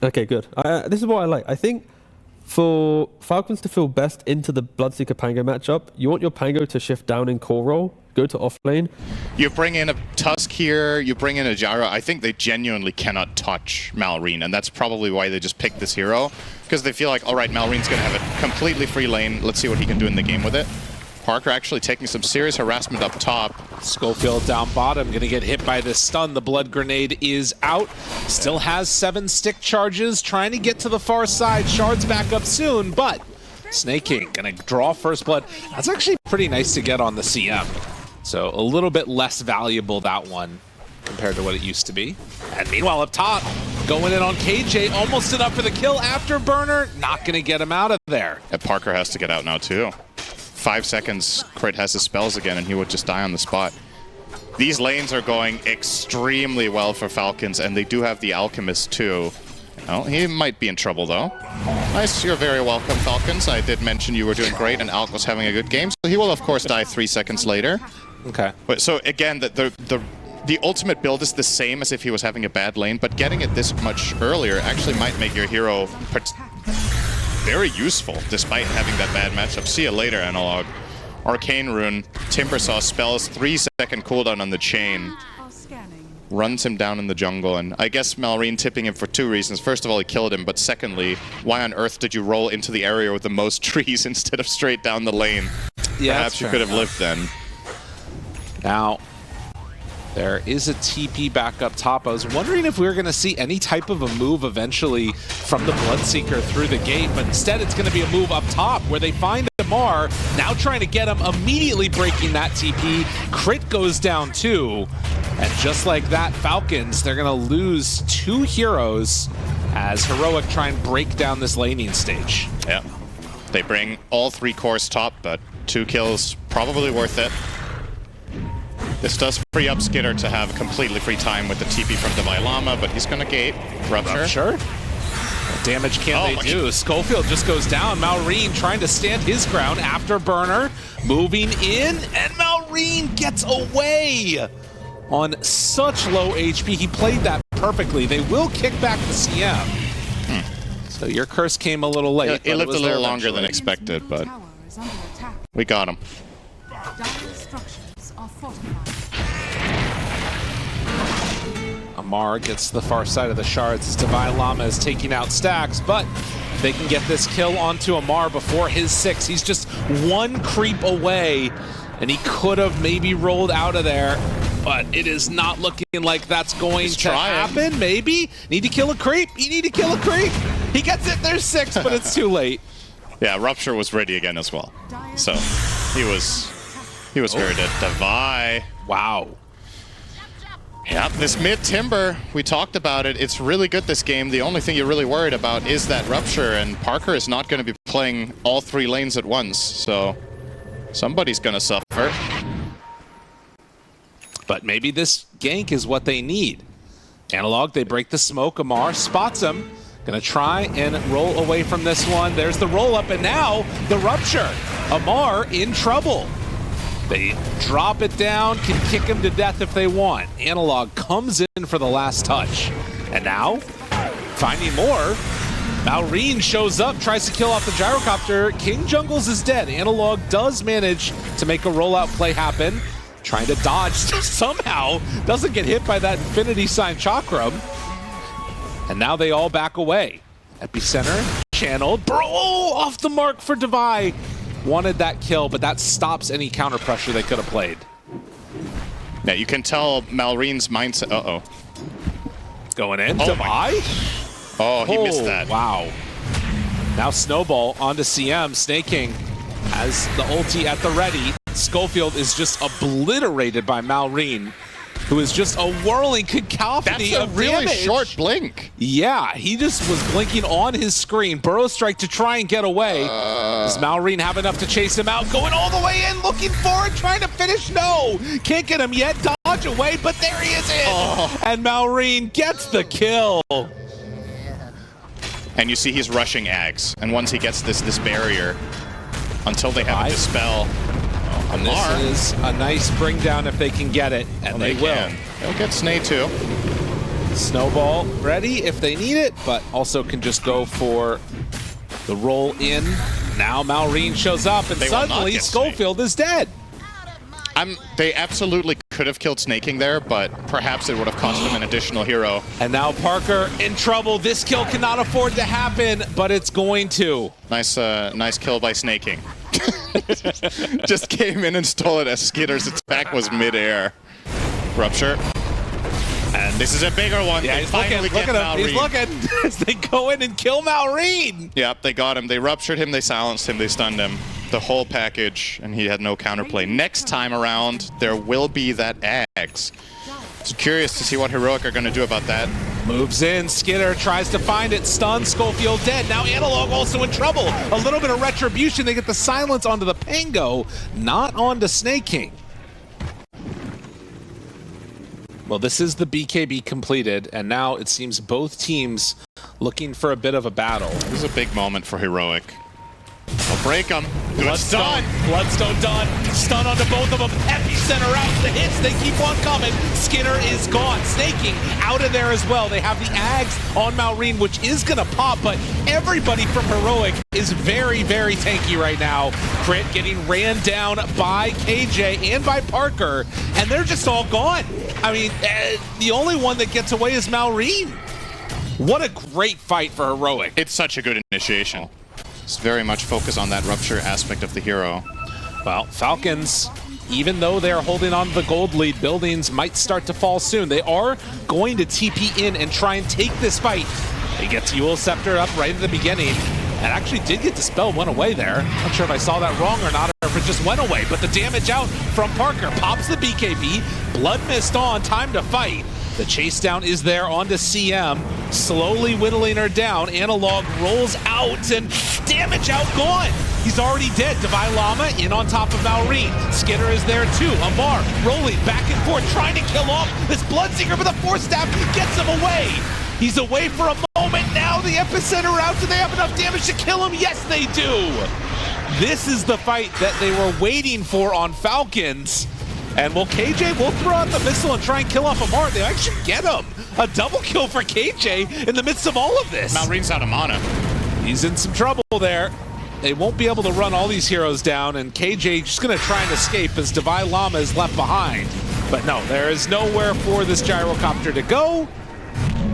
Okay, good. This is what I like. I think for Falcons to feel best into the Bloodseeker Pango matchup, you want your Pango to shift down in core role, go to offlane. You bring in a Tusk here, you bring in a Gyro. I think they genuinely cannot touch Malrine, and that's probably why they just picked this hero, because they feel like, all right, Malrine's going to have a completely free lane. Let's see what he can do in the game with it. Parker actually taking some serious harassment up top. Schofield down bottom, gonna get hit by this stun. The blood grenade is out. Still has 7 stick charges, trying to get to the far side. Shard's back up soon, but Snake King gonna draw first blood. That's actually pretty nice to get on the CM. So a little bit less valuable, that one, compared to what it used to be. And meanwhile up top, going in on KJ, almost enough for the kill. Afterburner, not gonna get him out of there. And Parker has to get out now too. 5 seconds, Crit has his spells again, and he would just die on the spot. These lanes are going extremely well for Falcons, and they do have the Alchemist too. Oh, he might be in trouble though. Nice, you're very welcome, Falcons. I did mention you were doing great, and Alk was having a good game, so he will of course die 3 seconds later. Okay. But so again, the ultimate build is the same as if he was having a bad lane, but getting it this much earlier actually might make your hero very useful, despite having that bad matchup. See you later, Analog. Arcane Rune, Timbersaw spells 3-second cooldown on the chain. Runs him down in the jungle, and I guess Malrine tipping him for 2 reasons. First of all, he killed him, but secondly, why on earth did you roll into the area with the most trees instead of straight down the lane? Yeah, perhaps you could have lived then. Now, there is a TP back up top. I was wondering if we were going to see any type of a move eventually from the Bloodseeker through the gate, but instead it's going to be a move up top where they find Amar, now trying to get him, immediately breaking that TP. Crit goes down too, and just like that, Falcons, they're going to lose 2 heroes as Heroic try and break down this laning stage. Yeah, they bring all 3 cores top, but 2 kills, probably worth it. This does free up Skitter to have completely free time with the TP from Divine Llama, but he's going to gate Rupture. What damage can they do? Schofield just goes down. Malrine trying to stand his ground. Afterburner moving in, and Malrine gets away on such low HP. He played that perfectly. They will kick back the CM. So your curse came a little late. It lived a little longer than expected, but we got him. Amar gets to the far side of the shards as Divine Llama is taking out stacks, but they can get this kill onto Amar before his 6. He's just 1 creep away, and he could have maybe rolled out of there, but it is not looking like that's going to happen. Maybe. Need to kill a creep. You need to kill a creep. He gets it. There's 6, but it's too late. Yeah, Rupture was ready again as well. So he was very dead. Divine. Wow. Yeah, this mid-Timber, we talked about it. It's really good this game. The only thing you're really worried about is that Rupture, and Parker is not going to be playing all 3 lanes at once, so somebody's going to suffer. But maybe this gank is what they need. Analog, they break the smoke. Amar spots him. Gonna try and roll away from this one. There's the roll-up, and now the Rupture. Amar in trouble. They drop it down, can kick him to death if they want. Analog comes in for the last touch. And now, finding more, Malrine shows up, tries to kill off the gyrocopter. King Jungles is dead. Analog does manage to make a rollout play happen. Trying to dodge somehow, doesn't get hit by that Infinity Sign Chakram. And now they all back away. Epicenter, channeled, bro, off the mark for Devi. Wanted that kill, but that stops any counter pressure they could have played. Yeah, you can tell Malrine's mindset. Uh-oh. Going in, Devi? Oh, he missed that. Wow. Now Snowball onto CM. Snake King has the ulti at the ready. Schofield is just obliterated by Malrine, who is just a whirling cacophony of really damage. Short blink. Yeah, he just was blinking on his screen. Burrow strike to try and get away. Does Malrine have enough to chase him out? Going all the way in, looking for it, trying to finish. No, can't get him yet. Dodge away, but there he is in. And Malrine gets the kill. And you see he's rushing Ags. And once he gets this barrier, until they have a dispel. And this is a nice bring down if they can get it, and they will. They'll get Snay too. Snowball ready if they need it, but also can just go for the roll in. Now Malrine shows up, and suddenly Schofield is dead. They absolutely could have killed Snaking there, but perhaps it would have cost them an additional hero. And now Parker in trouble. This kill cannot afford to happen, but it's going to. Nice kill by Snaking. Just came in and stole it as Skitter's attack was midair. Rupture. And this is a bigger one. Yeah, he's looking. Look at him. He's looking as they go in and kill Malrine. Yep, they got him. They ruptured him. They silenced him. They stunned him. The whole package, and he had no counterplay. Next time around, there will be that Axe. So curious to see what Heroic are going to do about that. Moves in. Skitter tries to find it. Stunned. Schofield dead. Now Analog also in trouble. A little bit of retribution. They get the silence onto the Pango, not onto Snaking. Well, this is the BKB completed, and now it seems both teams looking for a bit of a battle. This is a big moment for Heroic. They'll break them. Bloodstone done. Stun onto both of them. Epicenter out. The hits, they keep on coming. Skinner is gone. Snaking out of there as well. They have the Ags on Malrine, which is going to pop, but everybody from Heroic is very, very tanky right now. Crit getting ran down by KJ and by Parker, and they're just all gone. I mean, the only one that gets away is Malrine. What a great fight for Heroic. It's such a good initiation. It's very much focused on that rupture aspect of the hero. Well, Falcons, even though they're holding on to the gold lead, buildings might start to fall soon. They are going to TP in and try and take this fight. They get Eul Scepter up right at the beginning. And actually did get Dispel, went away there. Not sure if I saw that wrong or not, or if it just went away. But the damage out from Parker pops the BKB. Blood Mist on, time to fight. The chase down is there onto CM, slowly whittling her down. Analog rolls out and damage out gone. He's already dead. Divine Llama in on top of Malrine. Skinner is there too. Amar rolling back and forth, trying to kill off this Bloodseeker, but the Force Staff gets him away. He's away for a moment now. The Epicenter out. Do they have enough damage to kill him? Yes, they do. This is the fight that they were waiting for on Falcons. And well, KJ will throw out the missile and try and kill off Amar. They actually get him. A double kill for KJ in the midst of all of this. Malrine's out of mana. He's in some trouble there. They won't be able to run all these heroes down, and KJ just going to try and escape as Divine Llama is left behind. But no, there is nowhere for this gyrocopter to go.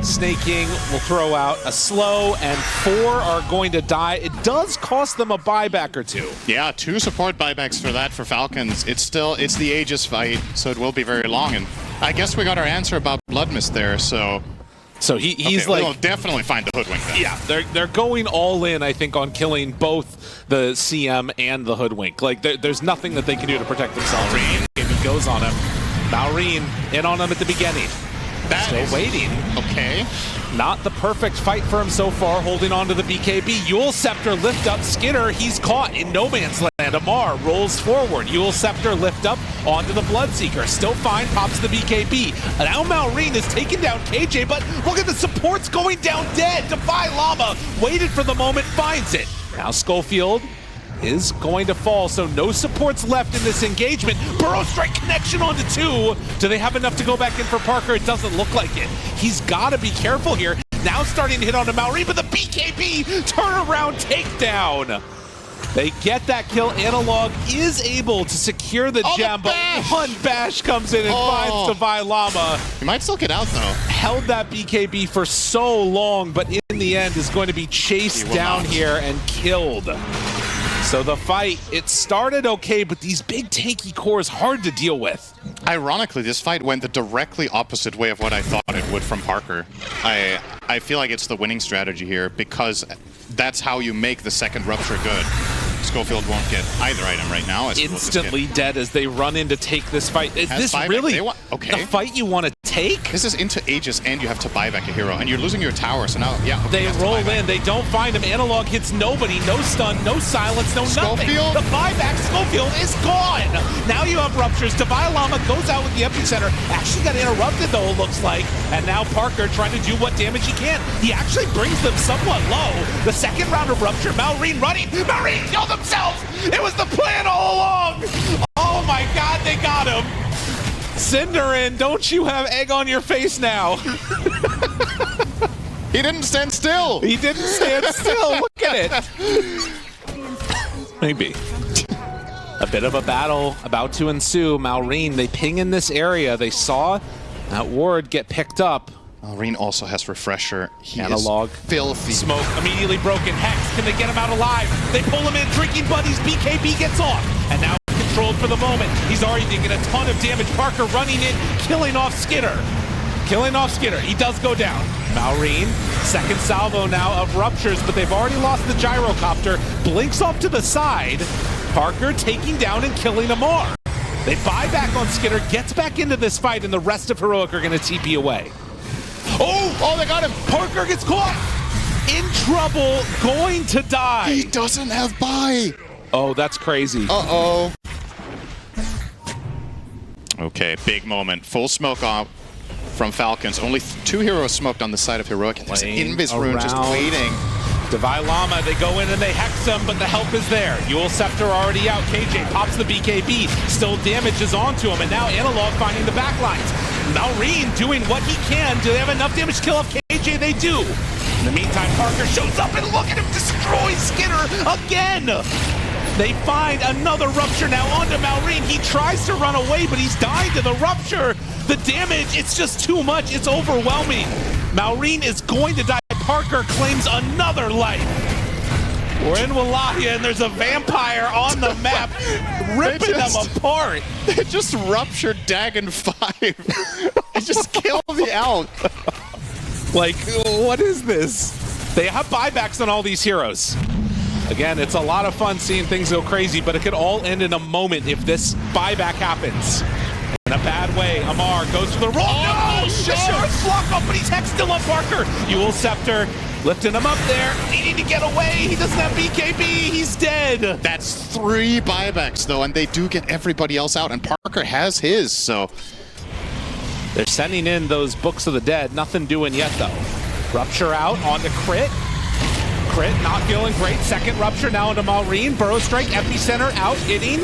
Snaking will throw out a slow, and 4 are going to die. It does cost them a buyback or 2. Yeah, 2 support buybacks for that for Falcons. It's the Aegis fight, so it will be very long. And I guess we got our answer about Blood Mist there, so he's okay, like, we'll definitely find the Hoodwink then. Yeah, they're going all in, I think, on killing both the CM and the Hoodwink. Like, there's nothing that they can do to protect themselves. If he goes on him. Malrine in on him at the beginning. Still waiting. Okay. Not the perfect fight for him so far, holding on to the BKB. Eul Scepter lift up Skinner. He's caught in no man's land. Amar rolls forward. Eul Scepter lift up onto the Bloodseeker. Still fine, pops the BKB. Now Malrine is taking down KJ, but look at the supports going down dead. Defy Llama waited for the moment, finds it. Now Schofield is going to fall, so no supports left in this engagement. Burrow Strike connection onto 2. Do they have enough to go back in for Parker? It doesn't look like it. He's got to be careful here. Now starting to hit onto Malrine, but the BKB turnaround takedown. They get that kill. Analog is able to secure the gem, but one bash comes in and finds Divine Llama. He might still get out, though. Held that BKB for so long, but in the end is going to be chased down here and killed. So the fight, it started okay, but these big tanky cores hard to deal with. Ironically, this fight went the directly opposite way of what I thought it would from Parker. I feel like it's the winning strategy here because that's how you make the second rupture good. Schofield won't get either item right now. Instantly dead as they run in to take this fight. Is this really the fight you want to take? This is into Aegis, and you have to buy back a hero, and you're losing your tower, so now, yeah. They roll in, they don't find him. Analog hits nobody, no stun, no silence, no nothing. The buyback, Schofield is gone. Now you have ruptures. Divine Llama goes out with the Epicenter. Actually got interrupted, though, it looks like. And now Parker trying to do what damage he can. He actually brings them somewhat low. The second round of rupture, Malrine running. Malrine killed themselves. It was the plan all along. Oh my God, they got him. Cinderin, don't you have egg on your face now? He didn't stand still. He didn't stand still. Look at it. Maybe. A bit of a battle about to ensue. Malrine, they ping in this area. They saw that ward get picked up. Malrine also has refresher. He Analog. is filthy. Smoke immediately broken. Hex, can they get him out alive? They pull him in, drinking buddies. BKB gets off. And now controlled for the moment. He's already taking a ton of damage. Parker running in, killing off Skitter. Killing off Skitter. He does go down. Malrine, second salvo now of ruptures, but they've already lost the gyrocopter. Blinks off to the side. Parker taking down and killing Amar. They buy back on Skitter, gets back into this fight, and the rest of Heroic are going to TP away. Oh, they got him. Parker gets caught. In trouble, going to die. He doesn't have buy. Oh, that's crazy. Uh-oh. Okay, big moment. Full smoke off from Falcons. Only 2 heroes smoked on the side of Heroic. There's an Invis rune just waiting. Divine Llama, they go in and they hex him, but the help is there. Eul Scepter already out. KJ pops the BKB. Still damages onto him, and now Analog finding the backlines. Malrine doing what he can. Do they have enough damage to kill off KJ? They do. In the meantime, Parker shows up and look at him destroy Skitter again. They find another rupture now onto Malrine. He tries to run away, but he's dying to the rupture. The damage, it's just too much. It's overwhelming. Malrine is going to die. Parker claims another life. We're in Wallachia, and there's a vampire on the map ripping them apart. They just ruptured Dagon 5. They just killed the elk. Like, what is this? They have buybacks on all these heroes. Again, it's a lot of fun seeing things go crazy, but it could all end in a moment if this buyback happens. In a bad way, Amar goes for the roll. Oh, no! shit. The Shards block up, but he's hexed still on Parker. Eul Scepter lifting him up there, needing to get away. He doesn't have BKB. He's dead. That's 3 buybacks, though, and they do get everybody else out, and Parker has his, so... They're sending in those Books of the Dead. Nothing doing yet, though. Rupture out onto Crit. Crit not feeling great. Second Rupture now into Malrine. Burrow Strike, Epicenter out, hitting.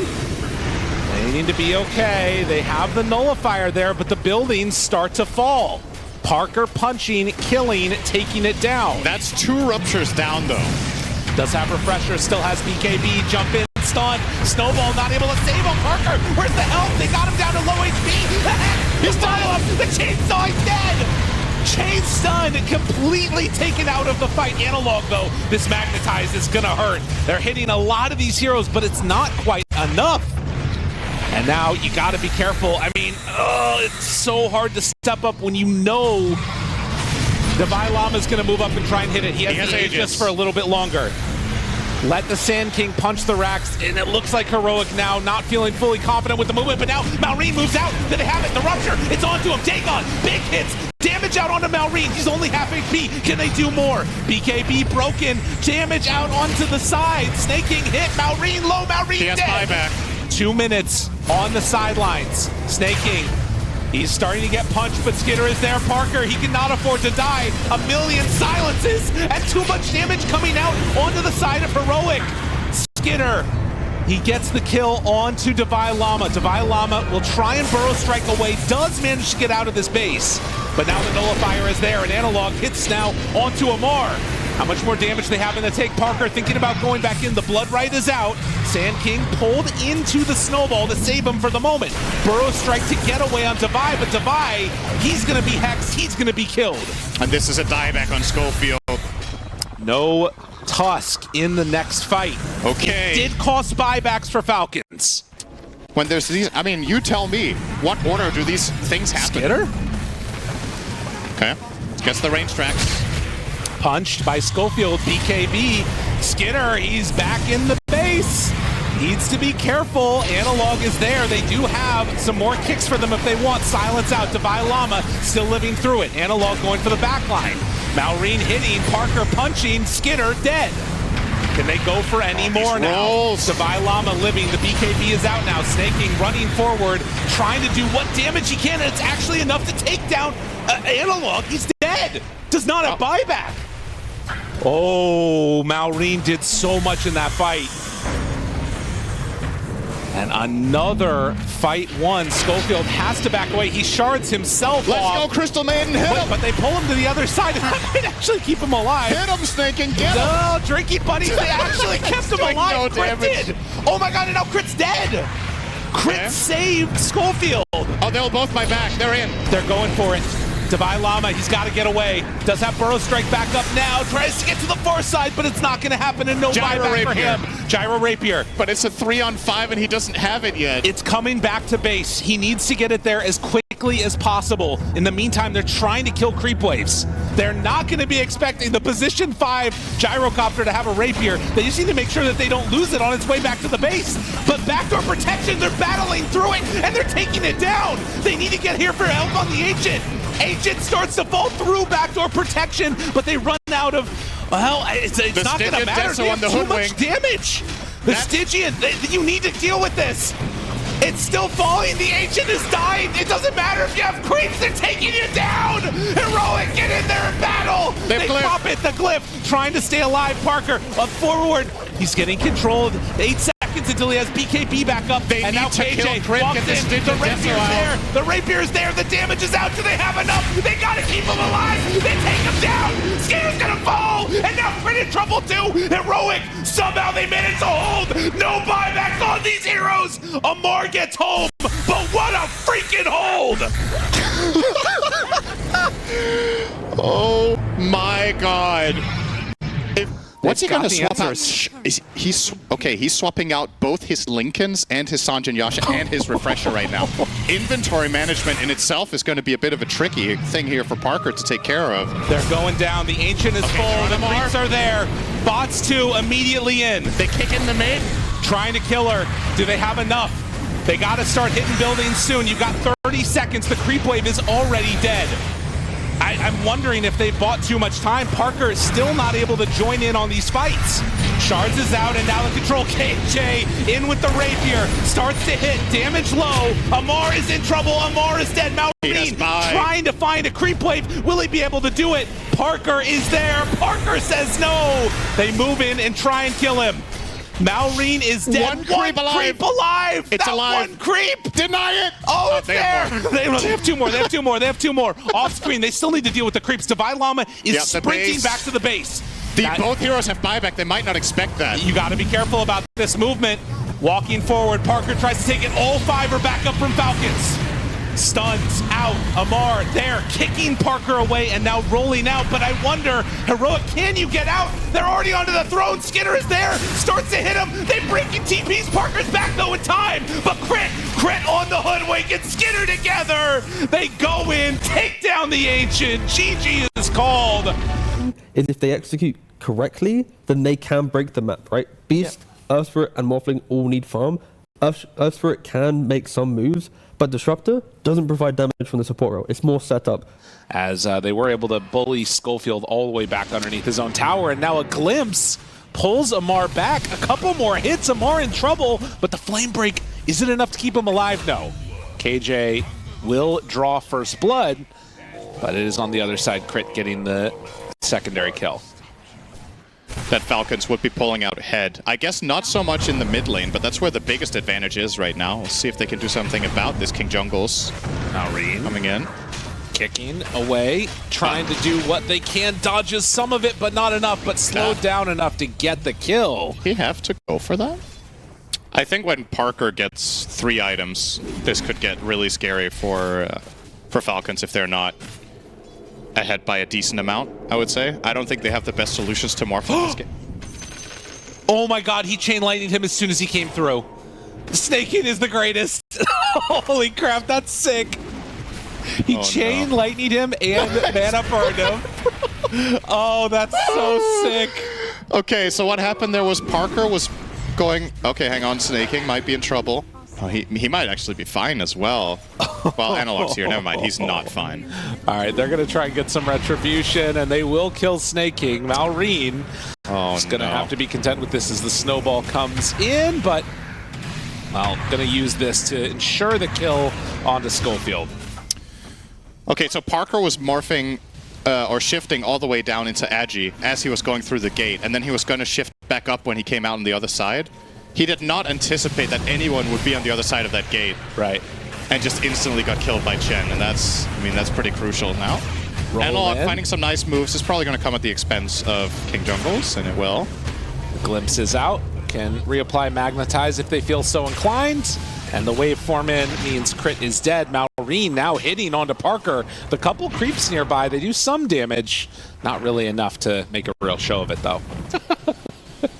They need to be okay. They have the nullifier there, but the buildings start to fall. Parker punching, killing, taking it down. That's 2 ruptures down, though. Does have refresher, still has BKB, jump in, stun. Snowball not able to save him. Parker, where's the help? They got him down to low HP. He's follow-up, the chainsaw is dead. Chain stun completely taken out of the fight. Analog, though, this magnetize is gonna hurt. They're hitting a lot of these heroes, but it's not quite enough. And now you got to be careful. I mean, it's so hard to step up when you know Divine Llama's going to move up and try and hit it. He has the Aegis for a little bit longer. Let the Sand King punch the racks, and it looks like Heroic now not feeling fully confident with the movement, but now Malrine moves out. Did they have it? The Rupture, it's onto him. Dagon, big hits. Damage out onto Malrine. He's only half HP. Can they do more? BKB broken. Damage out onto the side. Snake King hit. Malrine low. Malrine He has dead. buyback. 2 minutes on the sidelines. Snake King, he's starting to get punched, but Skitter is there. Parker, he cannot afford to die. A million silences and too much damage coming out onto the side of Heroic. Skitter, he gets the kill onto Divine Llama. Divine Llama will try and Burrow Strike away, does manage to get out of this base, but now the nullifier is there, and Analog hits now onto Amar. How much more damage they have in the take? Parker thinking about going back in. The Blood Right is out. Sand King pulled into the snowball to save him for the moment. Burrow Strike to get away on Devi, but Devi, he's going to be hexed. He's going to be killed. And this is a dieback on Schofield. No Tusk in the next fight. Okay. It did cost buybacks for Falcons. When there's these, I mean, you tell me, what order do these things happen? Skitter? Okay. Gets the range tracks. Punched by Schofield, BKB. Skitter, he's back in the base. Needs to be careful. Analog is there. They do have some more kicks for them if they want. Silence out. Divine Llama still living through it. Analog going for the back line. Malrine hitting. Parker punching. Skitter dead. Can they go for any more now? Divine Llama living. The BKB is out now. Snaking, running forward, trying to do what damage he can, and it's actually enough to take down Analog. He's dead. Does not have buyback. Oh, Malrine did so much in that fight. And another fight won. Schofield has to back away. He shards himself Let's off. go, Crystal Maiden, hit him! But they pull him to the other side, and that might actually keep him alive. Hit him, Snake, and get him! No, Drinky Buddies, they actually kept him Doing alive. no Crit damage. did. Oh my god, and now Crit's dead. Crit saved Schofield. Oh, they'll both my back. They're in. They're going for it. Divine Llama, he's got to get away. Does have Burrow Strike back up now. Tries to get to the far side, but it's not going to happen, and no Gyro buyback for Rapier. him. Gyro Rapier. But it's a 3-on-5, and he doesn't have it yet. It's coming back to base. He needs to get it there as quickly as possible. In the meantime, they're trying to kill creep waves. They're not going to be expecting the position 5 gyrocopter to have a Rapier. They just need to make sure that they don't lose it on its way back to the base. But backdoor protection, they're battling through it, and they're taking it down. They need to get here for help on the Ancient. Ancient starts to fall through backdoor protection, but they run out of, well, it's not going to matter. They have too much damage. The Stygian, you need to deal with this. It's still falling. The Ancient is dying. It doesn't matter if you have creeps. They're taking you down. Heroic, get in there and battle. They pop it. The Glyph trying to stay alive. Parker up forward. He's getting controlled. 8 seconds until he has BKB back up. And now KJ walks in. The Rapier's there. The Rapier's there. The damage is out. Do they have enough? They got to keep him alive. They take him down. Skinner's going to fall. And now Crit in trouble too. Heroic. Somehow they managed to hold. No buybacks on these heroes. Amar gets home. But what a freaking hold. Oh my god. What's he gonna swap out? He's swapping out both his Lincolns and his Sanjin Yasha and his Refresher right now. Inventory management in itself is going to be a bit of a tricky thing here for Parker to take care of. They're going down. The Ancient is full. The creeps are there. Bots 2 immediately in. They kick in the mid. Trying to kill her. Do they have enough? They got to start hitting buildings soon. You've got 30 seconds. The creep wave is already dead. I'm wondering if they bought too much time. Parker is still not able to join in on these fights. Shards is out, and now the control. KJ in with the Rapier. Starts to hit. Damage low. Amar is in trouble. Amar is dead. Malrine trying to find a creep wave. Will he be able to do it? Parker is there. Parker says no. They move in and try and kill him. Malrine is dead. One creep alive. It's alive. One creep. Deny it. Oh, it's there. They have two more. They have two more. They have two more. Off screen, they still need to deal with the creeps. Divine Llama is sprinting back to the base. Both heroes have buyback. They might not expect that. You got to be careful about this movement. Walking forward, Parker tries to take it. All 5 are back up from Falcons. Stuns out. Amar there, kicking Parker away and now rolling out. But I wonder, Heroic, can you get out? They're already onto the throne. Skinner is there, starts to hit him. They break in TPs. Parker's back though in time. But Crit on the hoodwink and Skinner together. They go in, take down the Ancient. GG is called. Is if they execute correctly, then they can break the map, right? Beast, Earth Spirit, and Morphling all need farm. Earth Spirit can make some moves, but Disruptor doesn't provide damage from the support role. It's more setup. As they were able to bully Schofield all the way back underneath his own tower, and now a glimpse pulls Amar back. A couple more hits, Amar in trouble, but the flame break, is it enough to keep him alive? No. KJ will draw first blood, but it is on the other side, Crit getting the secondary kill. That Falcons would be pulling out head. I guess not so much in the mid lane, but that's where the biggest advantage is right now. We'll see if they can do something about this. King Jungles coming in. Kicking away, trying to do what they can. Dodges some of it, but not enough, but slowed down enough to get the kill. He have to go for that? I think when Parker gets 3 items, this could get really scary for Falcons if they're not ahead by a decent amount, I would say. I don't think they have the best solutions to morph in this game. Oh my god, he chain lightninged him as soon as he came through. Snaking is the greatest. Holy crap, that's sick. He chain lightninged him and mana burned him. Oh, that's so sick. Okay, so what happened there was Parker was going, okay, hang on, Snaking might be in trouble. Oh, he might actually be fine as well. Well, Analog's here. Never mind. He's not fine. All right, they're going to try and get some retribution, and they will kill Snake King. Malrine is going to have to be content with this as the snowball comes in, but, well, going to use this to ensure the kill onto Schofield. Okay, so Parker was morphing or shifting all the way down into Agi as he was going through the gate, and then he was going to shift back up when he came out on the other side. he did not anticipate that anyone would be on the other side of that gate. Right. And just instantly got killed by Chen, and that's, I mean, that's pretty crucial now. Analog finding some nice moves is probably going to come at the expense of King Jungles, and it will. The glimpse is out. Can reapply Magnetize if they feel so inclined. And the waveform in means Crit is dead. Maureen now hitting onto Parker. The couple creeps nearby, they do some damage. Not really enough to make a real show of it, though.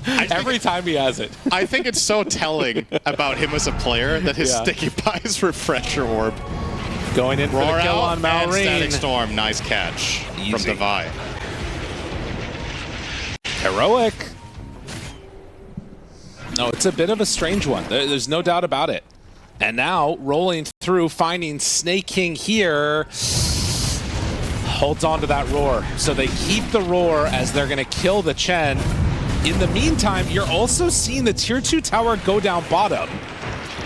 Every time he has it. I think it's so telling about him as a player that his sticky buys Refresher Orb. Going in for the kill on Maureen. Static Storm, nice catch from Devi. Heroic. No, it's a bit of a strange one. There's no doubt about it. And now, rolling through, finding Snake King here. Holds on to that roar. So they keep the roar as they're going to kill the Chen. In the meantime, you're also seeing the Tier 2 tower go down bottom.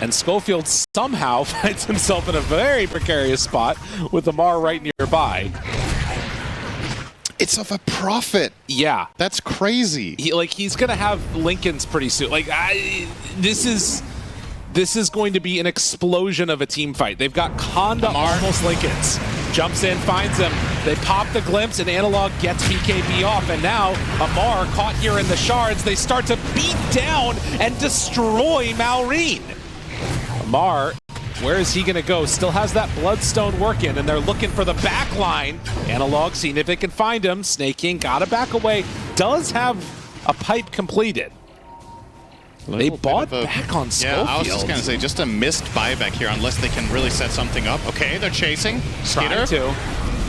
And Schofield somehow finds himself in a very precarious spot with Amar right nearby. It's of a Prophet. Yeah. That's crazy. He's going to have Lincolns pretty soon. This is going to be an explosion of a team fight. They've got Conda almost Lincolns. Jumps in, finds him. They pop the glimpse, and Analog gets BKB off. And now Amar caught here in the shards. They start to beat down and destroy Maureen. Amar, where is he going to go? Still has that Bloodstone working, and they're looking for the back line. Analog, seeing if they can find him. Snake King got to back away. Does have a pipe completed. They bought back on Schofield. Yeah, I was just going to say, just a missed buyback here, unless they can really set something up. Okay, they're chasing. Trying to.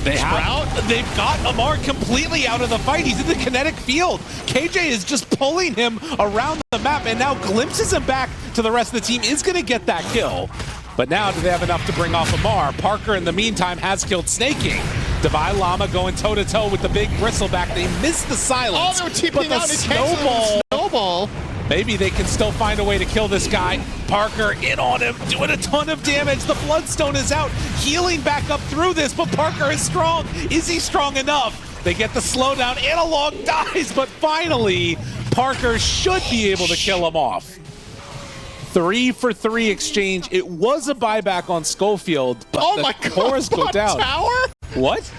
They've got Amar completely out of the fight. He's in the kinetic field. KJ is just pulling him around the map, and now glimpses him back to the rest of the team. Is going to get that kill. But now, do they have enough to bring off Amar? Parker, in the meantime, has killed Snake King. Devi Llama going toe-to-toe with the big bristleback. They missed the silence. Oh, they're TPing out. Snowball. Maybe they can still find a way to kill this guy. Parker in on him, doing a ton of damage. The Bloodstone is out, healing back up through this, but Parker is strong. Is he strong enough? They get the slowdown. Analog dies, but finally, Parker should be able to kill him off. 3-for-3 exchange. It was a buyback on Schofield, but the cores go down. Tower? What?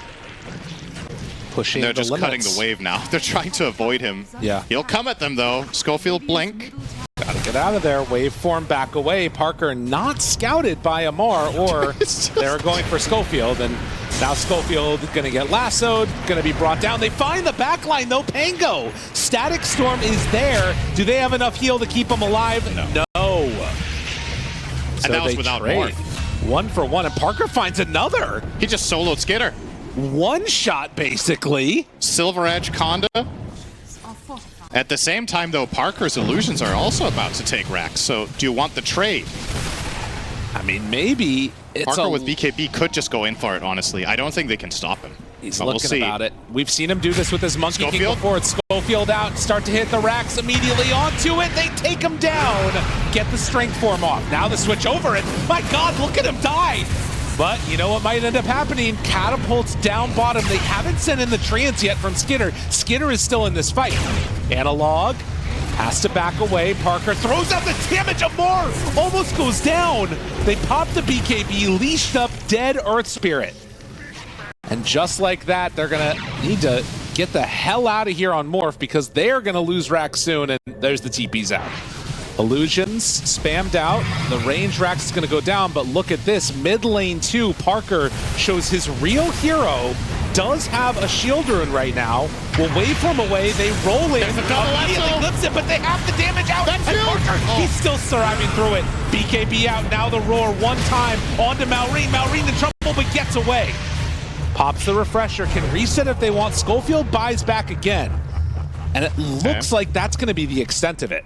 Pushing They're just limits. cutting the wave now. They're trying to avoid him. Yeah. He'll come at them, though. Schofield blink. Gotta get out of there. Waveform back away. Parker not scouted by Amar, or they were going for Schofield, and now Schofield gonna get lassoed, gonna be brought down. They find the backline, though. Pango. Static Storm is there. Do they have enough heal to keep him alive? No. And that was without Morph. 1-for-1, and Parker finds another. He just soloed Skitter. One shot, basically. Silver Edge Conda. At the same time, though, Parker's illusions are also about to take racks. So, do you want the trade? I mean, maybe it's Parker with BKB could just go in for it, honestly. I don't think they can stop him. He's but looking we'll see. about it. We've seen him do this with his Monkey King Schofield? before. It's Schofield out, start to hit the racks immediately onto it. They take him down, get the strength form off. Now the switch over, and my God, look at him die. But you know what might end up happening? Catapults down bottom. They haven't sent in the trance yet from Skitter. Skitter is still in this fight. Analog has to back away. Parker throws out the damage. Amar almost goes down. They pop the BKB, leashed up dead Earth Spirit. And just like that, they're gonna need to get the hell out of here on Morph, because they're gonna lose rack soon, and there's the TPs out. Illusions spammed out. The range rack is going to go down, but look at this. Mid lane 2, Parker shows his real hero. Does have a shield rune right now. Will wave from away. They roll in. Immediately flips it, but they have the damage out. And Parker, he's still surviving through it. BKB out. Now the roar one time onto Maureen. Maureen in trouble, but gets away. Pops the refresher. Can reset if they want. Schofield buys back again. And it looks like that's going to be the extent of it.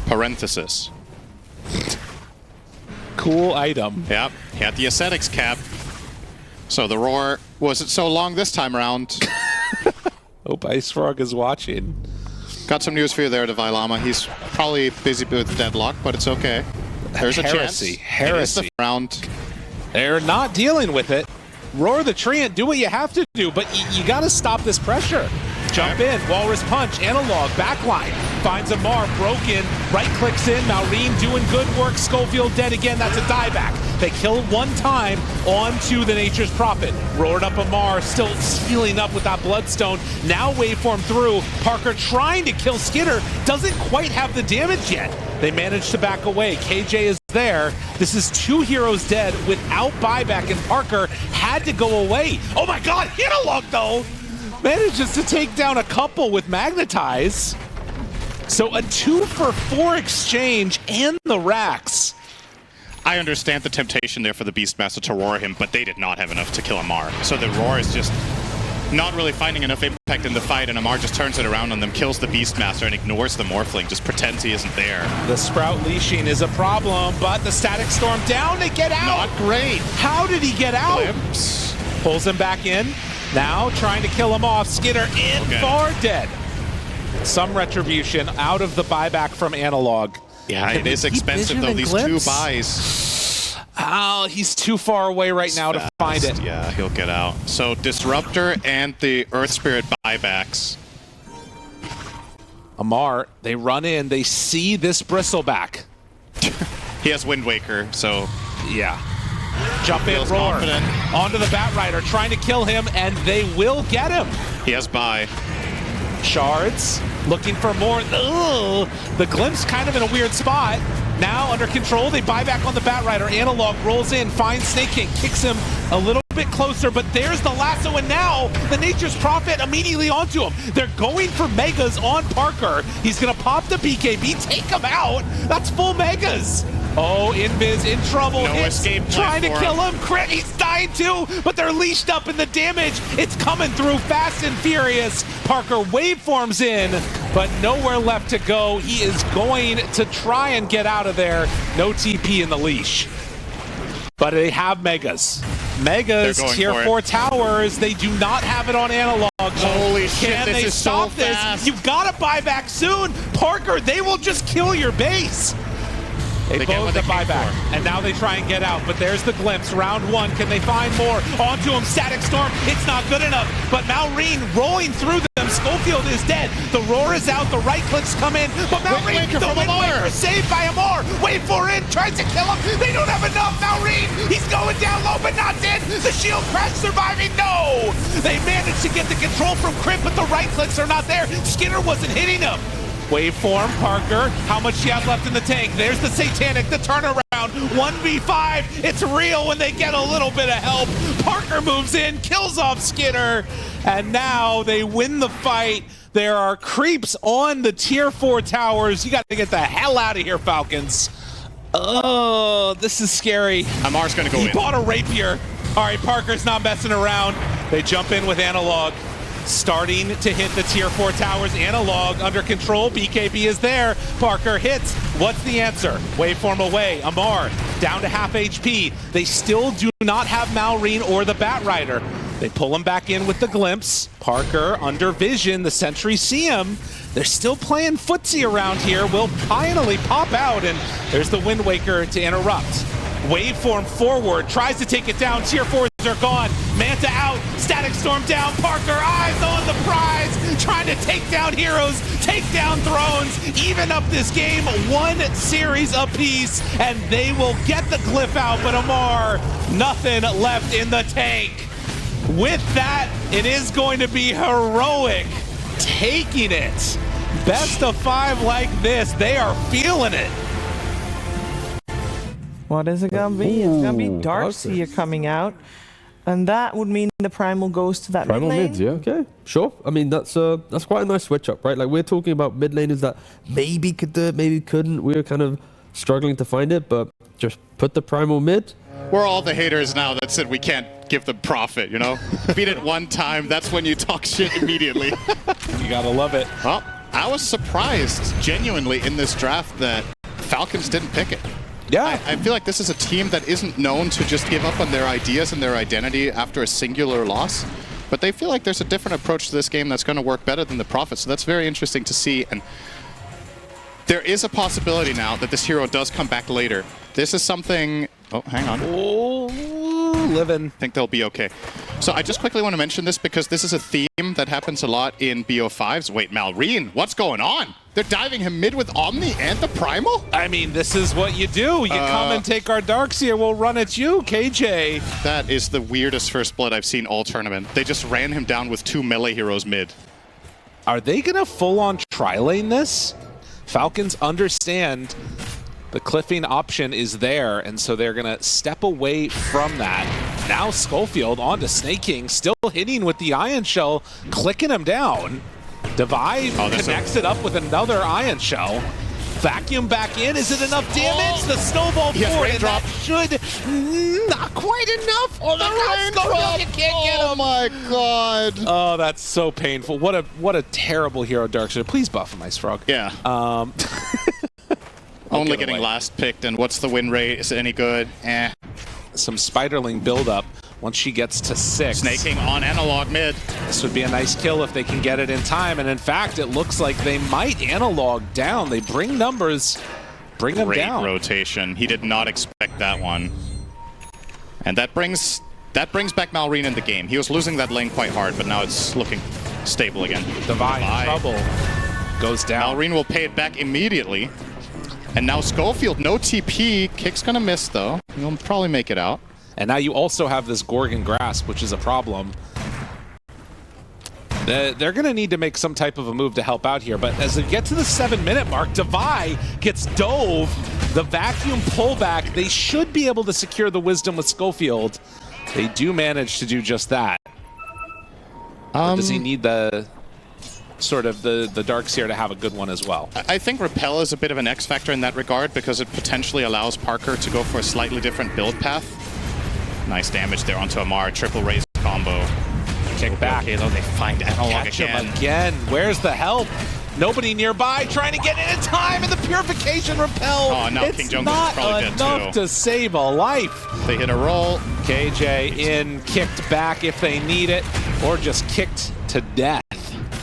Parenthesis. Cool item. Yep, he had the ascetics cap. So the roar wasn't so long this time around. Hope Ice Frog is watching. Got some news for you there, Devi Llama. He's probably busy with Deadlock, but it's okay. There's a chance. Heresy. It is the round. They're not dealing with it. Roar the Treant, do what you have to do, but you got to stop this pressure. jump in, Walrus Punch, Analog, backline, finds Amar, broken, right clicks in, Maureen doing good work, Schofield dead again, that's a dieback. They kill one time onto the Nature's Prophet. Roared up Amar, still healing up with that Bloodstone. Now waveform through, Parker trying to kill Skinner, doesn't quite have the damage yet. They managed to back away, KJ is there. This is 2 heroes dead without buyback, and Parker had to go away. Oh my god, Analog though! Manages to take down a couple with Magnetize. So a 2-for-4 exchange and the racks. I understand the temptation there for the Beastmaster to roar him, but they did not have enough to kill Amar. So the roar is just not really finding enough impact in the fight, and Amar just turns it around on them, kills the Beastmaster, and ignores the Morphling, just pretends he isn't there. The Sprout leashing is a problem, but the Static Storm down to get out. Not great. How did he get out? Glimpse. Pulls him back in. Now trying to kill him off. Skinner in far dead. Some retribution out of the buyback from Analog. Yeah, it is expensive though, these Glimpse? 2 buys. Oh, he's too far away right now to find it. Yeah, he'll get out. So Disruptor and the Earth Spirit buybacks. Amar, they run in, they see this Bristleback. He has Wind Waker, so yeah. Jump in, feels roar. confident. Onto the Batrider, trying to kill him, and they will get him. He has buy. Shards, looking for more. Ugh. The Glimpse kind of in a weird spot. Now under control, they buy back on the Batrider. Analog rolls in, finds Snake King, kicks him a little bit closer, but there's the lasso, and now the Nature's Prophet immediately onto him. They're going for Megas on Parker. He's gonna pop the BKB, take him out. That's full Megas. Oh, Invis in trouble. No Hits, escape plan trying to for kill him. Crit, he's dying too, but they're leashed up in the damage. It's coming through fast and furious. Parker waveforms in, but nowhere left to go. He is going to try and get out of there. No TP in the leash. But they have Megas. Megas, tier 4 towers. They do not have it on Analog. Holy shit, Can this they is stop so this? fast. You've got to buy back soon. Parker, they will just kill your base. They blow the buyback, and now they try and get out, but there's the Glimpse. Round 1, can they find more? Onto him, Static Storm, it's not good enough, but Maureen rolling through them. Schofield is dead, the roar is out, the right clicks come in, but Maureen, the Wind Waker saved by Amar. Wait for it, tries to kill him, they don't have enough. Maureen, he's going down low, but not dead. The shield crash surviving, no! They managed to get the control from Crit, but the right clicks are not there. Skinner wasn't hitting him. Waveform, Parker, how much do you have left in the tank? There's the Satanic, the turnaround, 1v5. It's real when they get a little bit of help. Parker moves in, kills off Skinner, and now they win the fight. There are creeps on the tier 4 towers. You got to get the hell out of here, Falcons. Oh, this is scary. Amar's gonna go in. He bought a Rapier. All right, Parker's not messing around. They jump in with Analog. Starting to hit the tier 4 towers. Analog under control. BKB is there. Parker hits. What's the answer? Waveform away. Amar down to half HP. They still do not have Maureen or the Batrider. They pull him back in with the Glimpse. Parker under vision. The sentries see him. They're still playing footsie around here. Will finally pop out, and there's the Wind Waker to interrupt. Waveform forward, tries to take it down. Tier 4s are gone. Manta out, Static Storm down. Parker, eyes on the prize, trying to take down heroes, take down thrones, even up this game. 1 series apiece, and they will get the glyph out, but Amar, nothing left in the tank. With that, it is going to be heroic, taking it. Best of 5 like this, they are feeling it. What is it gonna be? It's gonna be Darkseer coming out, and that would mean the Primal goes to that Primal mid lane. mids, yeah, okay, sure. I mean, that's quite a nice switch up, right? Like, we're talking about mid laners that maybe could do it, maybe couldn't. We were kind of struggling to find it, but just put the Primal mid. We're all the haters now that said we can't give them profit, you know? Beat it one time, that's when you talk shit immediately. You gotta love it. Well, I was surprised, genuinely, in this draft that Falcons didn't pick it. Yeah. I feel like this is a team that isn't known to just give up on their ideas and their identity after a singular loss. But they feel like there's a different approach to this game that's going to work better than the Prophet. So that's very interesting to see. And there is a possibility now that this hero does come back later. This is something... Oh, hang on. Oh, living. I think they'll be okay. So I just quickly want to mention this because this is a theme that happens a lot in BO5s. Wait, Malrine, what's going on? They're diving him mid with Omni and the Primal? I mean, this is what you do. You come and take our Darkseer, we'll run at you, KJ. That is the weirdest first blood I've seen all tournament. They just ran him down with 2 melee heroes mid. Are they going to full-on tri-lane this? Falcons understand the cliffing option is there, and so they're going to step away from that. Now Schofield onto Snake King, still hitting with the Ion Shell, clicking him down. Divide connects it up with another Ion Shell. Vacuum back in. Is it enough damage? The snowball forward, and that should not quite enough. Oh, the raindrop! You can't get him. Oh my god! Oh, that's so painful. What a terrible hero, Darkseer. Please buff him, Ice Frog. Yeah. Only getting last picked, and what's the win rate? Is it any good? Eh. Some Spiderling buildup once she gets to 6. Snaking on analog mid. This would be a nice kill if they can get it in time, and in fact, it looks like they might analog down. They bring numbers, bring them down. Great rotation. He did not expect that one. And that brings back Malrine in the game. He was losing that lane quite hard, but now it's looking stable again. Divine trouble goes down. Malrine will pay it back immediately. And now Schofield, no TP. Kick's gonna miss though. He'll probably make it out. And now you also have this Gorgon Grasp, which is a problem. They're going to need to make some type of a move to help out here. But as they get to the 7-minute mark, Divide gets dove. The vacuum pullback. They should be able to secure the Wisdom with Schofield. They do manage to do just that. Does he need the sort of the Darkseer to have a good one as well? I think Repel is a bit of an X factor in that regard because it potentially allows Parker to go for a slightly different build path. Nice damage there onto Amar. Triple raise combo. Kick back. Okay, though they find analog again. Where's the help? Nobody nearby trying to get in time, and the purification repel. Oh, now King Jungle is probably dead too. Not enough to save a life. They hit a roll. KJ in, kicked back if they need it, or just kicked to death.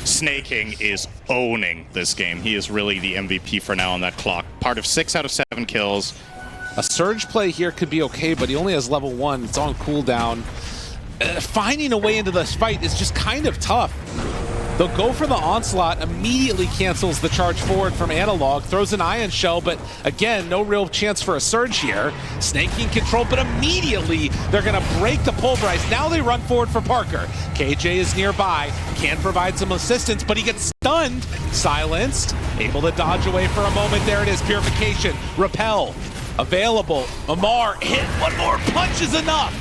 Snake King is owning this game. He is really the MVP for now on that clock. Part of 6 out of 7 kills. A surge play here could be okay, but he only has level 1. It's on cooldown. Finding a way into this fight is just kind of tough. They'll go for the onslaught, immediately cancels the charge forward from Analog, throws an Ion Shell, but again, no real chance for a surge here. Snake King control, but immediately they're gonna break the pulverize. Now they run forward for Parker. KJ is nearby, can provide some assistance, but he gets stunned, silenced, able to dodge away for a moment. There it is, purification, repel, available. Amar hit, one more punch is enough.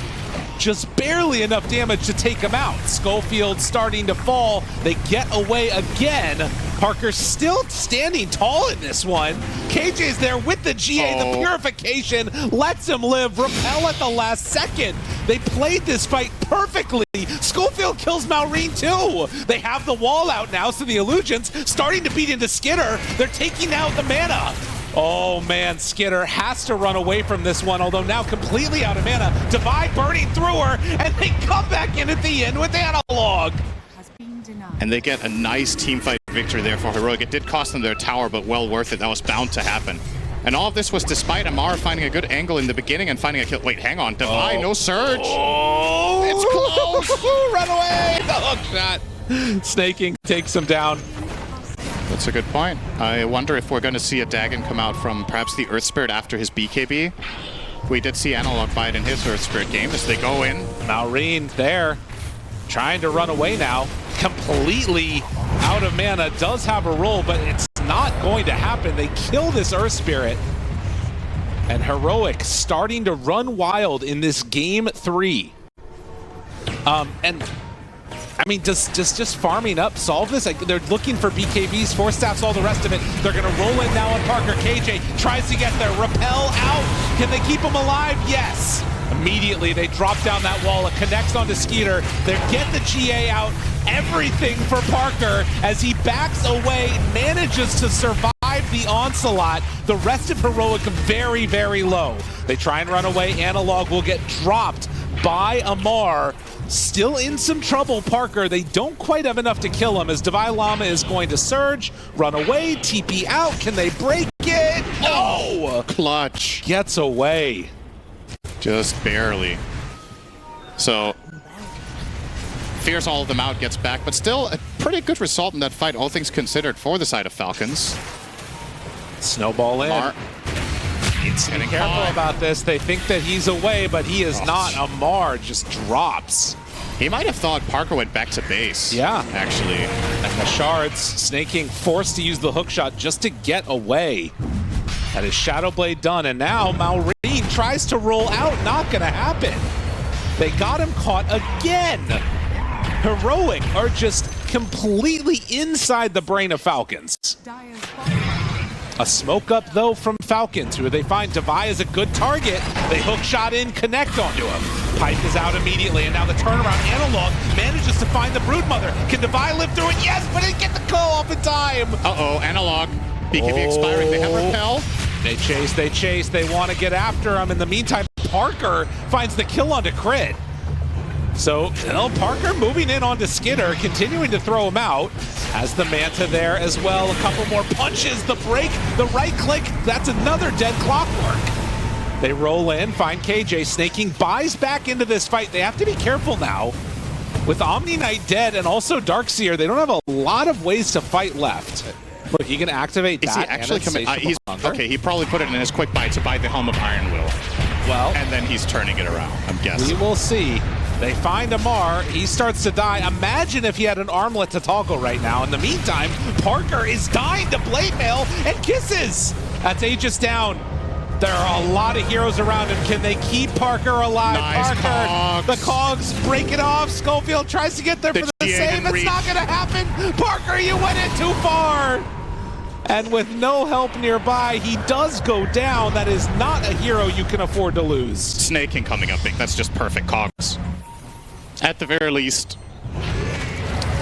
Just barely enough damage to take him out. Schofield starting to fall. They get away again. Parker's still standing tall in this one. KJ's there with the GA. The purification lets him live. Repel at the last second. They played this fight perfectly. Schofield kills Malrine too. They have the wall out now, so the Illusions starting to beat into Skitter. They're taking out the mana. Oh man, Skitter has to run away from this one, although now completely out of mana. Divide burning through her, and they come back in at the end with Analog. And they get a nice teamfight victory there for Heroic. It did cost them their tower, but well worth it. That was bound to happen. And all of this was despite Amar finding a good angle in the beginning and finding a kill. Wait, hang on. Divide, no surge. Oh, it's close. Run away. The hook shot. Snaking takes him down. That's a good point. I wonder if we're going to see a Dagon come out from perhaps the Earth Spirit after his BKB. We did see Analog buy it in his Earth Spirit game as they go in. Malrine there, trying to run away now. Completely out of mana, does have a roll, but it's not going to happen. They kill this Earth Spirit. And Heroic starting to run wild in this game 3. And I mean, does just farming up solve this? Like, they're looking for BKBs, 4 stats, all the rest of it. They're going to roll in now on Parker. KJ tries to get there. Repel out. Can they keep him alive? Yes. Immediately, they drop down that wall. It connects onto Skeeter. They get the GA out. Everything for Parker as he backs away, manages to survive the onslaught. The rest of Heroic very, very low. They try and run away. Analog will get dropped by Amar. Still in some trouble, Parker. They don't quite have enough to kill him as Devi Lama is going to surge, run away, TP out. Can they break it? No! Clutch. Gets away. Just barely. So, fears all of them out, gets back, but still a pretty good result in that fight, all things considered, for the side of Falcons. Snowball in. Mar It's getting careful about this. They think that he's away, but he is not. Amar just drops. He might have thought Parker went back to base. Yeah. Actually. And the Shards, snaking, forced to use the hook shot just to get away. That is Shadow Blade done, and now Maureen tries to roll out. Not gonna happen. They got him caught again. Heroic are just completely inside the brain of Falcons. A smoke up, though, from Falcons, who they find Devi is a good target. They hook shot in, connect onto him. Pipe is out immediately, and now the turnaround. Analog manages to find the Broodmother. Can Devi live through it? Yes, but didn't get the call off in time. Uh-oh, Analog. BKB expiring. They have Repel. They chase. They want to get after him. In the meantime, Parker finds the kill onto Crit. So, Parker moving in onto Skidder, continuing to throw him out. Has the Manta there as well. A couple more punches. The break, the right click. That's another dead Clockwork. They roll in, find KJ. Snaking buys back into this fight. They have to be careful now. With Omni Knight dead and also Darkseer, they don't have a lot of ways to fight left. Look, he can activate Is that. He actually coming? Okay, he probably put it in his quick buy to buy the Helm of Iron Will. Well, and then he's turning it around, I'm guessing. We will see. They find Amar. He starts to die. Imagine if he had an armlet to toggle right now. In the meantime, Parker is dying to blade mail and kisses. That's Aegis down. There are a lot of heroes around him. Can they keep Parker alive? Nice Parker, cogs. the cogs break it off. Schofield tries to get there for the save. It's not going to happen. Parker, you went in too far. And with no help nearby, he does go down. That is not a hero you can afford to lose. Snaking coming up big. That's just perfect cogs. At the very least.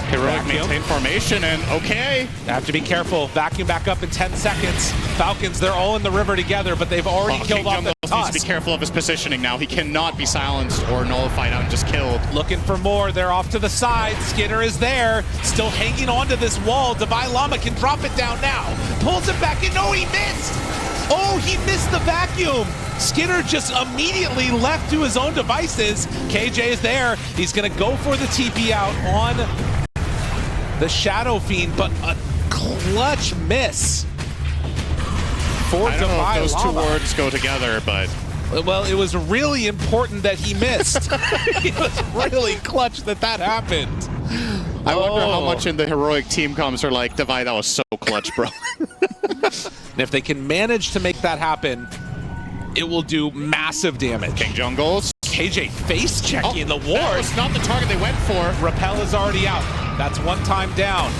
Heroic maintain formation, and okay. Have to be careful. Vacuum back up in 10 seconds. Falcons, they're all in the river together, but they've already killed off the Tusk. Needs to be careful of his positioning now. He cannot be silenced or nullified out and just killed. Looking for more. They're off to the side. Skidder is there, still hanging onto this wall. Devi Llama can drop it down now. Pulls it back in. No, he missed. Oh, he missed the vacuum. Skidder just immediately left to his own devices. KJ is there. He's going to go for the TP out on the Shadow Fiend, but a clutch miss for I don't know if those Llama. two words go together, but... Well, it was really important that he missed. It was really clutch that happened. I wonder how much in the heroic team comms are like, Devi, that was so clutch, bro. And if they can manage to make that happen, it will do massive damage. King Jungles. KJ face checking the ward. That was not the target they went for. Repel is already out. That's one time down.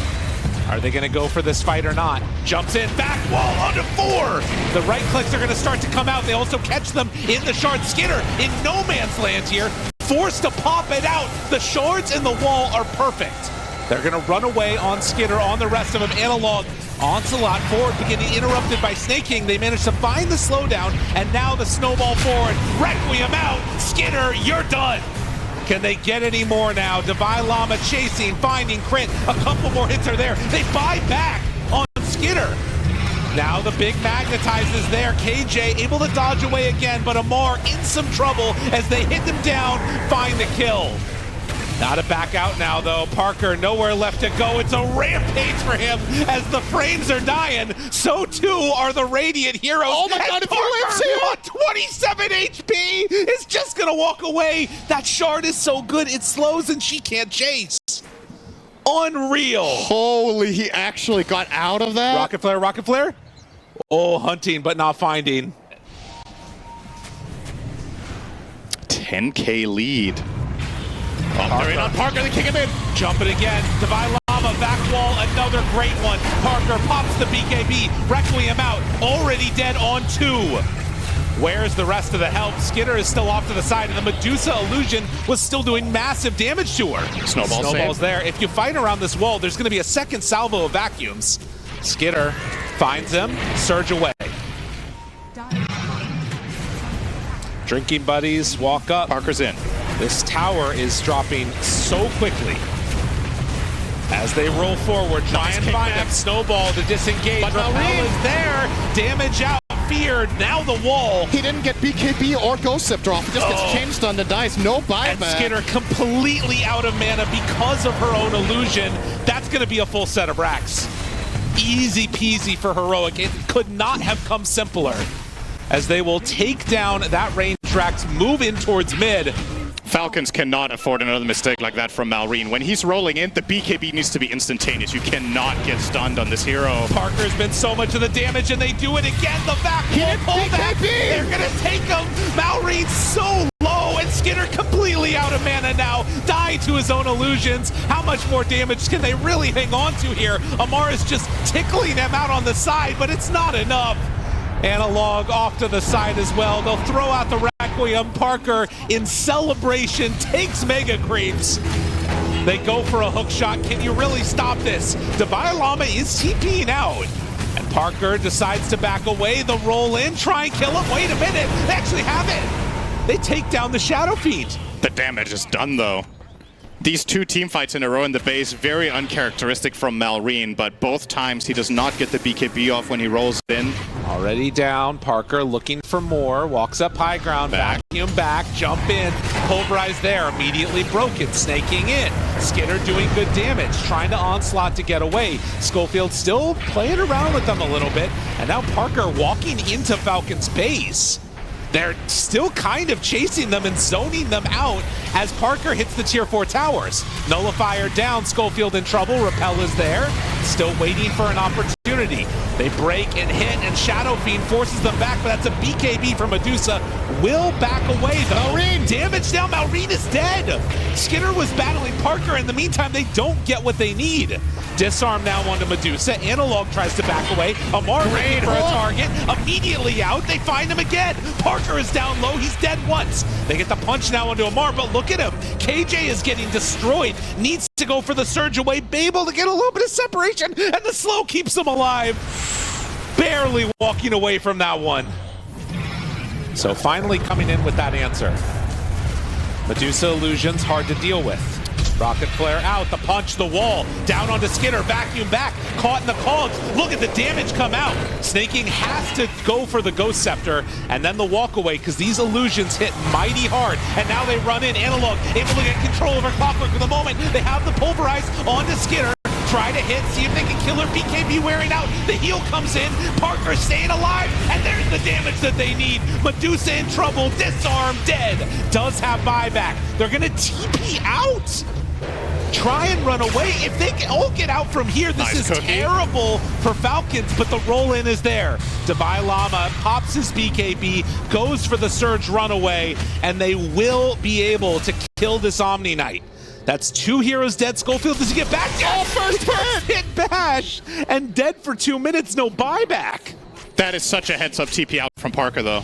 Are they going to go for this fight or not? Jumps in, back wall onto 4. The right clicks are going to start to come out. They also catch them in the shard. Skidder in no man's land here, forced to pop it out. The shards and the wall are perfect. They're going to run away on Skidder, on the rest of them. Analog, Onslaught forward, getting interrupted by Snaking. They manage to find the slowdown, and now the snowball forward. Requiem out. Skidder, you're done. Can they get any more now? Devi Llama chasing, finding Crit. A couple more hits are there. They buy back on Skidder. Now the big magnetize is there. KJ able to dodge away again, but Amar in some trouble as they hit them down, find the kill. Not to back out now, though. Parker, nowhere left to go. It's a rampage for him as the frames are dying. So, too, are the Radiant heroes. Oh, my God, if he lives here! On 27 HP is just going to walk away. That shard is so good, it slows and she can't chase. Unreal. Holy, he actually got out of that? Rocket flare, rocket flare. Oh, hunting, but not finding. 10K lead. They're in on Parker, they kick him in. Jumping again. Devi Llama, back wall, another great one. Parker pops the BKB. Requiem out, already dead on 2. Where's the rest of the help? Skidder is still off to the side, and the Medusa illusion was still doing massive damage to her. Snowball's there. If you fight around this wall, there's going to be a second salvo of vacuums. Skidder finds him, surge away. Drinking buddies walk up. Parker's in. This tower is dropping so quickly. As they roll forward, try and find him. Snowball to disengage. But Repel is there. Damage out. fear, now the wall. He didn't get BKB or Ghost Scepter off. He just gets changed on the dice. No buyback. And Skinner completely out of mana because of her own illusion. That's going to be a full set of racks. Easy peasy for Heroic. It could not have come simpler, as they will take down that range Rax, move in towards mid. Falcons cannot afford another mistake like that from Malrine. When he's rolling in, the BKB needs to be instantaneous. You cannot get stunned on this hero. Parker's been so much of the damage, and they do it again. The back wall pull back. They're going to take him. Malrine's so low, and Skinner completely out of mana now. Died to his own illusions. How much more damage can they really hang on to here? Amar is just tickling him out on the side, but it's not enough. Analog off to the side as well. They'll throw out the Requiem. Parker, in celebration, takes Mega Creeps. They go for a hook shot. Can you really stop this? Debai Lama is TPing out. And Parker decides to back away. The roll in, try and kill him. Wait a minute, they actually have it. They take down the Shadow Fiend. The damage is done though. These two team fights in a row in the base, very uncharacteristic from Malrine, but both times he does not get the BKB off when he rolls in. Already down, Parker looking for more, walks up high ground, vacuum back, jump in, pulverize there, immediately broken, snaking in. Skinner doing good damage, trying to onslaught to get away. Schofield still playing around with them a little bit, and now Parker walking into Falcon's base. They're still kind of chasing them and zoning them out as Parker hits the tier 4 towers. Nullifier down, Schofield in trouble, Repel is there, still waiting for an opportunity. They break and hit, and Shadow Fiend forces them back, but that's a BKB from Medusa. Will back away though. Malrine! Damage now, Malrine is dead! Skinner was battling Parker, in the meantime they don't get what they need. Disarm now onto Medusa, Analog tries to back away, Amar ready for a target, immediately out, they find him again! Parker is down low, he's dead once. They get the punch now onto Amar, but look at him. KJ is getting destroyed, needs to go for the surge away, able to get a little bit of separation, and the slow keeps him alive. Barely walking away from that one. So finally coming in with that answer. Medusa illusions hard to deal with. Rocket flare out, the punch, the wall, down onto Skinner, vacuum back, caught in the cogs. Look at the damage come out. Snaking has to go for the Ghost Scepter, and then the walk away, because these illusions hit mighty hard. And now they run in, Analog able to get control over Clockwork for the moment. They have the pulverize onto Skinner. Try to hit, see if they can kill her. BKB wearing out, the heal comes in, Parker staying alive, and there's the damage that they need. Medusa in trouble, disarm, dead. Does have buyback. They're gonna TP out. Try and run away. If they can all get out from here, this is terrible for Falcons, but the roll-in is there. Debai Lama pops his BKB, goes for the surge runaway, and they will be able to kill this Omni Knight. That's 2 heroes dead. Schofield, does he get back? Oh, first hit bash! And dead for 2 minutes, no buyback. That is such a heads-up TP out from Parker, though.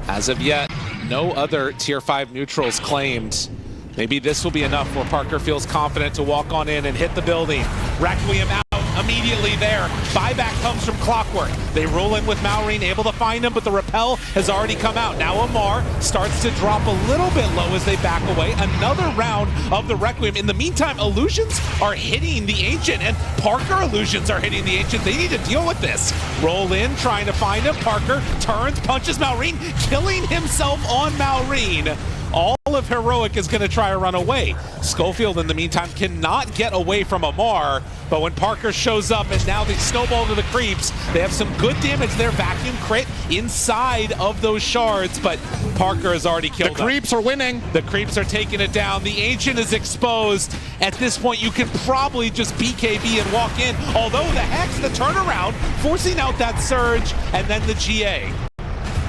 As of yet, no other tier 5 neutrals claimed. Maybe this will be enough where Parker feels confident to walk on in and hit the building. Requiem out immediately there. Buyback comes from Clockwork. They roll in with Malrine, able to find him, but the repel has already come out. Now Amar starts to drop a little bit low as they back away. Another round of the Requiem. In the meantime, illusions are hitting the Ancient, and Parker illusions are hitting the Ancient. They need to deal with this. Roll in, trying to find him. Parker turns, punches Malrine, killing himself on Malrine. All of Heroic is going to try to run away. Schofield, in the meantime, cannot get away from Amar, but when Parker shows up and now they snowball to the creeps, they have some good damage there. Vacuum crit inside of those shards, but Parker has already killed them. The creeps are winning. The creeps are taking it down. The Ancient is exposed. At this point, you can probably just BKB and walk in, although the Hex, the turnaround, forcing out that surge, and then the GA.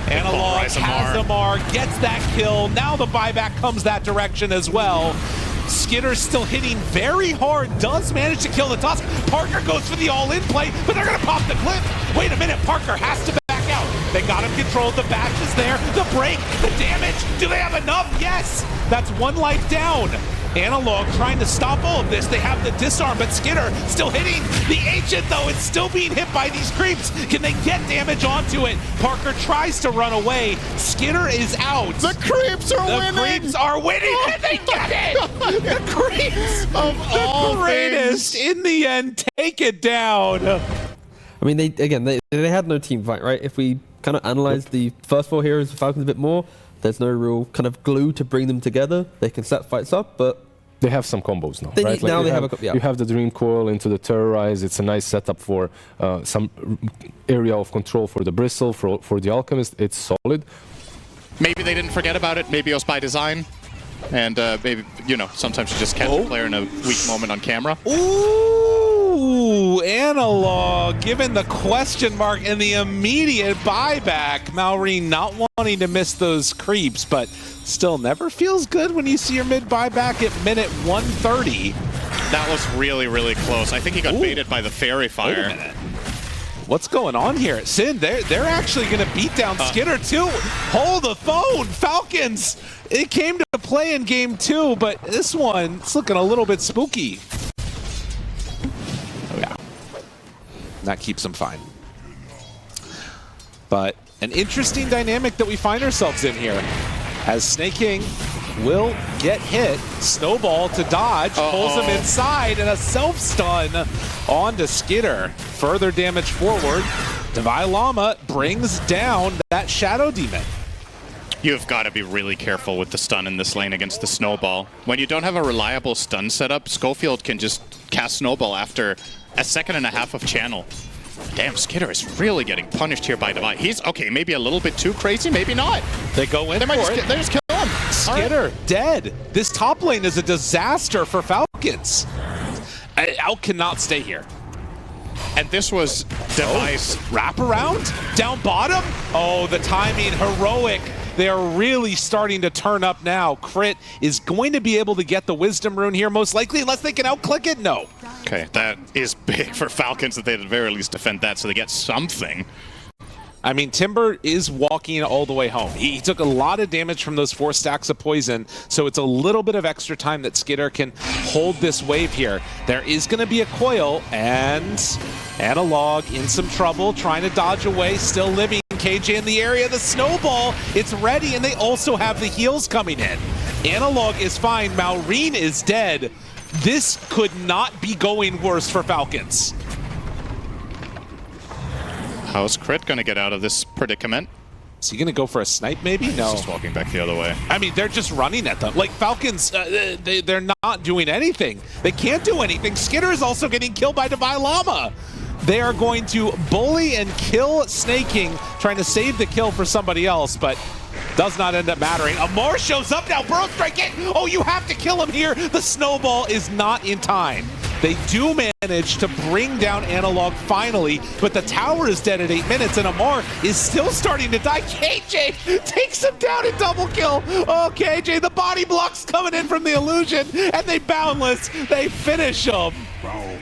Analog has Amar, gets that kill. Now the buyback comes that direction as well. Skinner's still hitting very hard, does manage to kill the Tusk. Parker goes for the all-in play, but they're gonna pop the clip. Wait a minute, Parker has to back out. They got him controlled, the bash is there, the break, the damage. Do they have enough? Yes, that's 1 life down. Analog trying to stop all of this. They have the disarm, but Skinner still hitting. The Ancient, though, it's still being hit by these creeps. Can they get damage onto it? Parker tries to run away. Skinner is out. The creeps are winning! The creeps are winning, and they get it! The creeps of all greatest things. in the end take it down. I mean, they had no team fight, right? If we kind of analyze the first 4 heroes of Falcons a bit more, there's no real kind of glue to bring them together. They can set fights up, but they have some combos now, they right? now they have you have the Dream Coil into the Terrorize. It's a nice setup for some area of control for the Bristle, for the Alchemist. It's solid. Maybe they didn't forget about it. Maybe it was by design. And maybe, you know, sometimes you just catch a player in a weak moment on camera. Ooh, Analog given the question mark and the immediate buyback. Malrine not wanting to miss those creeps, but still never feels good when you see your mid buyback at minute 130. That was really, really close. I think he got baited by the Fairy Fire. Wait a minute. What's going on here? Sin, they're actually going to beat down Skitter too. Hold the phone, Falcons. It came to play in game 2, but this one, it's looking a little bit spooky. Oh yeah, that keeps them fine. But an interesting dynamic that we find ourselves in here, as Snake King will get hit. Snowball to dodge, pulls him inside, and a self-stun onto Skitter. Further damage forward. Divine Llama brings down that Shadow Demon. You've got to be really careful with the stun in this lane against the Snowball. When you don't have a reliable stun setup, Schofield can just cast Snowball after a 1.5 seconds of channel. Damn, Skitter is really getting punished here by Divine. He's, okay, maybe a little bit too crazy, maybe not. They go in for it. They just kill him. Skitter, dead. This top lane is a disaster for Falcons. Out cannot stay here. And this was Device. Wrap around? Down bottom? Oh, the timing, heroic. They are really starting to turn up now. Crit is going to be able to get the Wisdom Rune here, most likely, unless they can outclick it. No. Okay, that is big for Falcons that they at the very least defend that, so they get something. I mean, Timber is walking all the way home. He took a lot of damage from those 4 stacks of poison, so it's a little bit of extra time that Skitter can hold this wave here. There is going to be a coil, and Analog in some trouble, trying to dodge away, still living. KJ in the area, the Snowball, it's ready, and they also have the heals coming in. Analog is fine, Malrine is dead. This could not be going worse for Falcons. How's Crit gonna get out of this predicament? Is he gonna go for a snipe maybe? No. He's just walking back the other way. I mean, they're just running at them. Like, Falcons, they're not doing anything. They can't do anything. Skitter is also getting killed by Divine Llama. They are going to bully and kill Snake King, trying to save the kill for somebody else, but does not end up mattering. Amar shows up now, Burrow Strike it! Oh, you have to kill him here! The Snowball is not in time. They do manage to bring down Analog finally, but the tower is dead at 8 minutes, and Amar is still starting to die. KJ takes him down in double kill. Oh, KJ, the body block's coming in from the illusion, and they boundless. They finish him.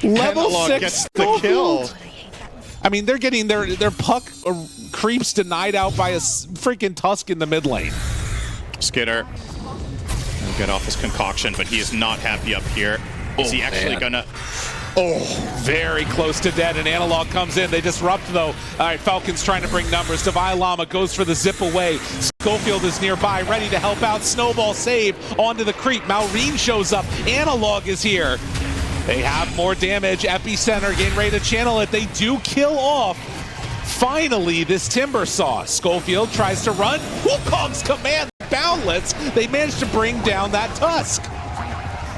Level Analog 6 gets the kill. I mean, they're getting their puck creeps denied out by a freaking Tusk in the mid lane. Skitter will get off his concoction, but he is not happy up here. Is he actually gonna... Oh, very close to dead, and Analog comes in. They disrupt, though. All right, Falcons trying to bring numbers. Divine Llama goes for the zip away. Schofield is nearby, ready to help out. Snowball save onto the creep. Malrine shows up. Analog is here. They have more damage. Epicenter getting ready to channel it. They do kill off, finally, this Timber Saw. Schofield tries to run. Wukong's command boundless. They managed to bring down that Tusk.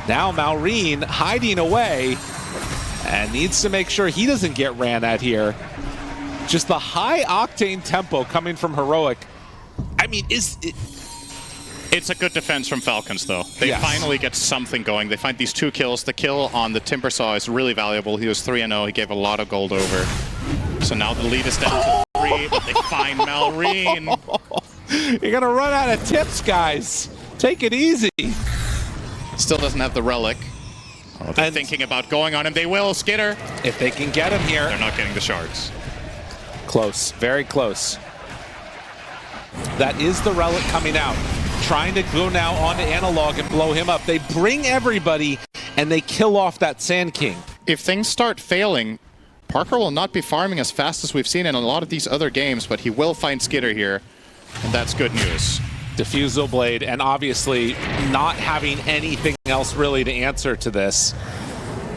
Now Malrine hiding away and needs to make sure he doesn't get ran at here. Just the high octane tempo coming from Heroic. I mean, It's a good defense from Falcons, though. They finally get something going. They find these 2 kills. The kill on the Timber Saw is really valuable. He was 3-0. He gave a lot of gold over. So now the lead is down to 3, but they find Malrine. You're going to run out of tips, guys. Take it easy. Still doesn't have the relic. Oh, they're thinking about going on him. They will. Skitter. If they can get him here. They're not getting the shards. Close. Very close. That is the relic coming out. Trying to go now onto Analog and blow him up. They bring everybody, and they kill off that Sand King. If things start failing, Parker will not be farming as fast as we've seen in a lot of these other games, but he will find Skitter here, and that's good news. Diffusal Blade, and obviously not having anything else really to answer to this.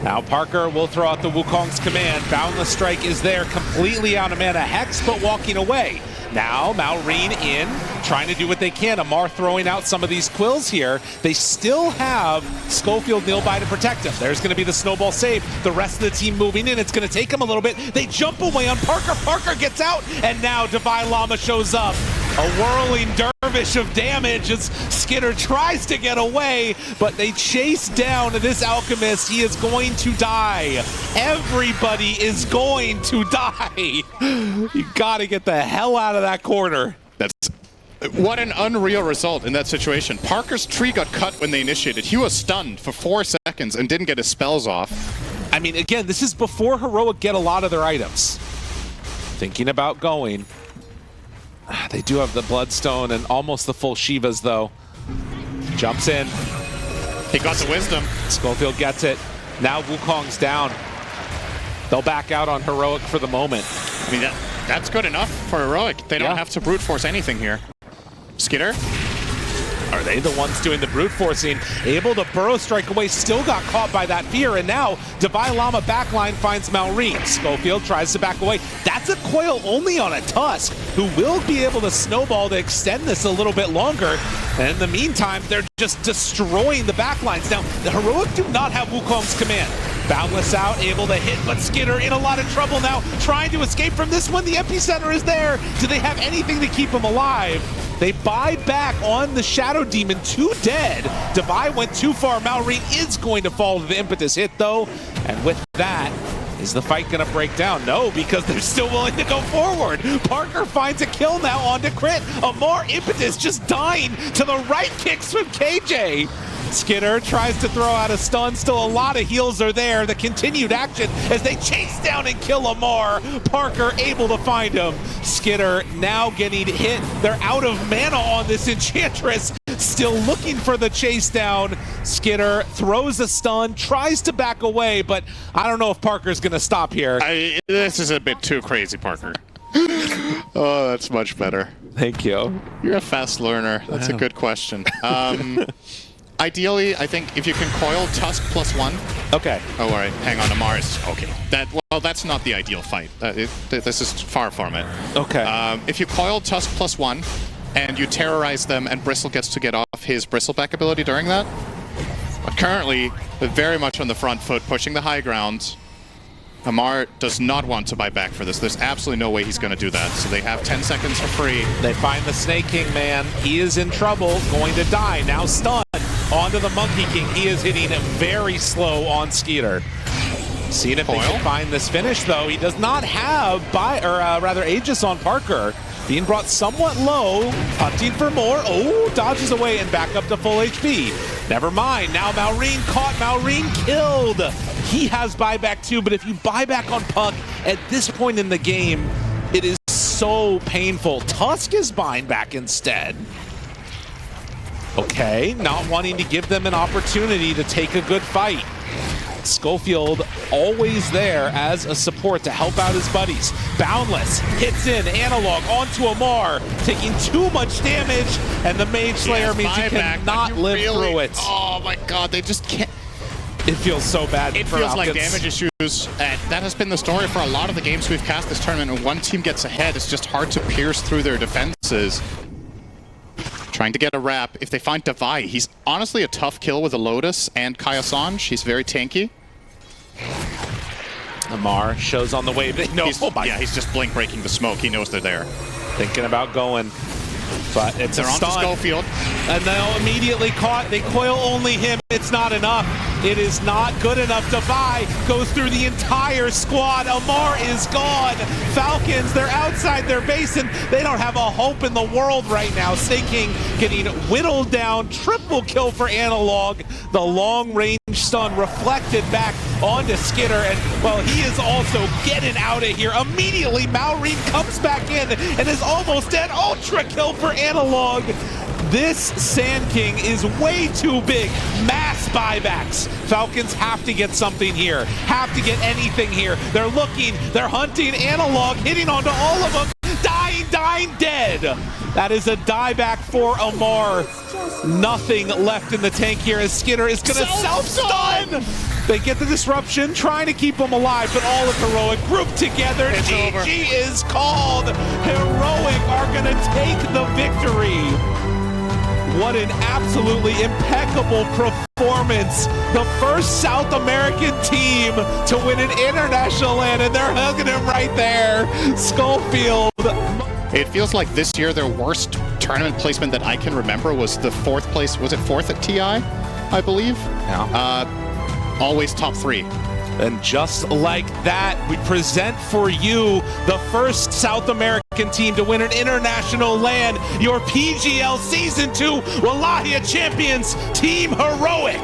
Now Parker will throw out the Wukong's command. Boundless Strike is there, completely out of mana. Hex, but walking away. Now Maureen in, trying to do what they can. Amar throwing out some of these quills here. They still have Schofield nearby to protect him. There's going to be the snowball save. The rest of the team moving in. It's going to take him a little bit. They jump away on Parker. Parker gets out, and now Divine Llama shows up. A whirling dervish of damage as Skidder tries to get away, but they chase down this Alchemist. He is going to die. Everybody is going to die. You gotta get the hell out of that corner. What an unreal result in that situation. Parker's tree got cut when they initiated. He was stunned for 4 seconds and didn't get his spells off. I mean, again, this is before Heroic get a lot of their items. Thinking about going. They do have the Bloodstone and almost the full Shivas, though. Jumps in. He got the Wisdom. Schofield gets it. Now Wukong's down. They'll back out on Heroic for the moment. I mean, that's good enough for Heroic. They don't have to brute force anything here. Skidder? Are they the ones doing the brute forcing? Able to burrow strike away, still got caught by that fear, and now Divine Llama backline finds Maureen. Schofield tries to back away. That's a coil only on a Tusk, who will be able to snowball to extend this a little bit longer. And in the meantime, they're just destroying the backlines. Now, the Heroic do not have Wukong's command. Boundless out, able to hit, but Skidder in a lot of trouble now, trying to escape from this one. The epicenter is there. Do they have anything to keep him alive? They buy back on the Shadow Demon, 2 dead. Devi went too far. Maureen is going to fall to the impetus hit, though. And with that, is the fight going to break down? No, because they're still willing to go forward. Parker finds a kill now onto Crit. Amar impetus just dying to the right kicks from KJ. Skidder tries to throw out a stun. Still a lot of heals are there. The continued action as they chase down and kill Amar. Parker able to find him. Skidder now getting hit. They're out of mana on this Enchantress. Still looking for the chase down. Skidder throws a stun, tries to back away, but I don't know if Parker's going to stop here. This is a bit too crazy, Parker. Oh, that's much better. Thank you. You're a fast learner. That's a good question. Ideally, I think if you can coil Tusk +1. Okay. Oh, all right. Hang on to Mars. Okay. Well, that's not the ideal fight. This is far from it. Okay. If you coil Tusk +1 and you terrorize them and Bristle gets to get off his Bristleback ability during that. But currently, they're very much on the front foot, pushing the high ground. Amar does not want to buy back for this. There's absolutely no way he's going to do that. So they have 10 seconds for free. They find the Snake King, man. He is in trouble, going to die. Now stunned. Onto the Monkey King. He is hitting very slow on Skeeter. Seeing if they can find this finish, though. He does not have Aegis on Parker. Being brought somewhat low, hunting for more. Oh, dodges away and back up to full HP. Never mind. Now Maureen caught. Maureen killed. He has buyback too, but if you buy back on Puck at this point in the game, it is so painful. Tusk is buying back instead. Okay, not wanting to give them an opportunity to take a good fight. Schofield always there as a support to help out his buddies. Boundless hits in, Analog onto Amar, taking too much damage, and the Mage Slayer means he cannot live through it. Oh my god, they just can't. It feels so bad. It feels like damage issues. That has been the story for a lot of the games we've cast this tournament. When one team gets ahead, it's just hard to pierce through their defenses. Trying to get a wrap. If they find Devi, he's honestly a tough kill with a Lotus and Kaya-Sanj. He's very tanky. Amar shows on the wave. No, yeah, he's just blink breaking the smoke. He knows they're there. Thinking about going. But it's they're a stun. On to Schofield. And they'll immediately caught. They coil only him. It's not enough. It is not good enough. Devi goes through the entire squad. Amar is gone. Falcons, they're outside their base, and they don't have a hope in the world right now. Snake King getting whittled down. Triple kill for Analog. The long-range stun reflected back onto Skidder, and, well, he is also getting out of here. Immediately, Maureen comes back in and is almost dead. Ultra kill for Analog. This Sand King is way too big. Mass buybacks. Falcons have to get something here. Have to get anything here. They're looking, they're hunting. Analog hitting onto all of them. Dying, dead. That is a dieback for Amar. Nothing left in the tank here as Skinner is going to self-stun. They get the disruption, trying to keep them alive, but all of Heroic grouped together. It's over. GG is called. Heroic are going to take the victory. What an absolutely impeccable performance. The first South American team to win an international LAN, and they're hugging him right there. Schofield. It feels like this year their worst tournament placement that I can remember was the 4th place. Was it 4th at TI, I believe? Yeah. Always top 3. And just like that, we present for you the first South American team to win an international LAN, your PGL Season 2 Wallachia champions, Team Heroic.